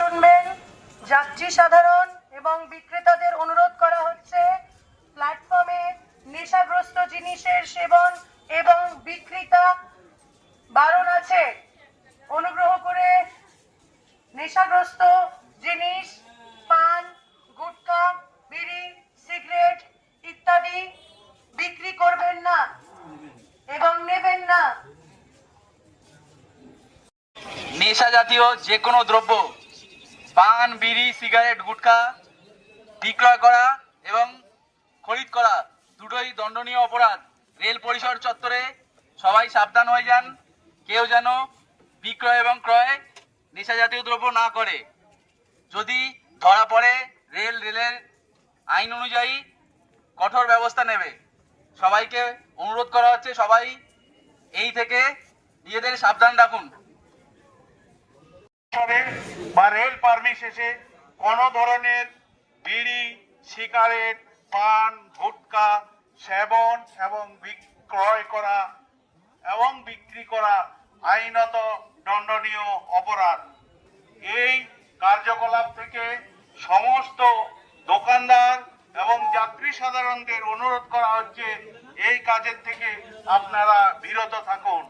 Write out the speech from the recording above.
শুনবেন। যাত্রী সাধারণ এবং বিক্রেতাদের অনুরোধ করা হচ্ছে প্ল্যাটফর্মে নেশাগ্রস্ত জিনিসের সেবন এবং বিক্রিতা বারণ আছে। অনুগ্রহ করে নেশাগ্রস্ত জিনিস, পান, গুটখা, বিড়ি, সিগারেট ইত্যাদি বিক্রি করবেন না এবং নেবেন না। নেশা জাতীয় যে কোনো দ্রব্য, পান, বিড়ি, সিগারেট, গুটখা বিক্রয় করা এবং খরিদ করা দুটোই দণ্ডনীয় অপরাধ। রেল পরিসর চত্বরে সবাই সাবধান হয়ে যান, কেউ যেন বিক্রয় এবং ক্রয় নেশা জাতীয় দ্রব্য না করে। যদি ধরা পড়ে রেলের আইন অনুযায়ী কঠোর ব্যবস্থা নেবে। সবাইকে অনুরোধ করা হচ্ছে সবাই এই থেকে নিজেদের সাবধান রাখুন। বা রেল পারমিট শেষে কোনো ধরনের বিড়ি, সিগারেট, পান, গুটখা সেবন এবং বিক্রয় করা এবং বিক্রি করা আইনত দণ্ডনীয় অপরাধ। এই কার্যকলাপ থেকে সমস্ত দোকানদার এবং যাত্রী সাধারণদের অনুরোধ করা হচ্ছে এই কাজের থেকে আপনারা বিরত থাকুন।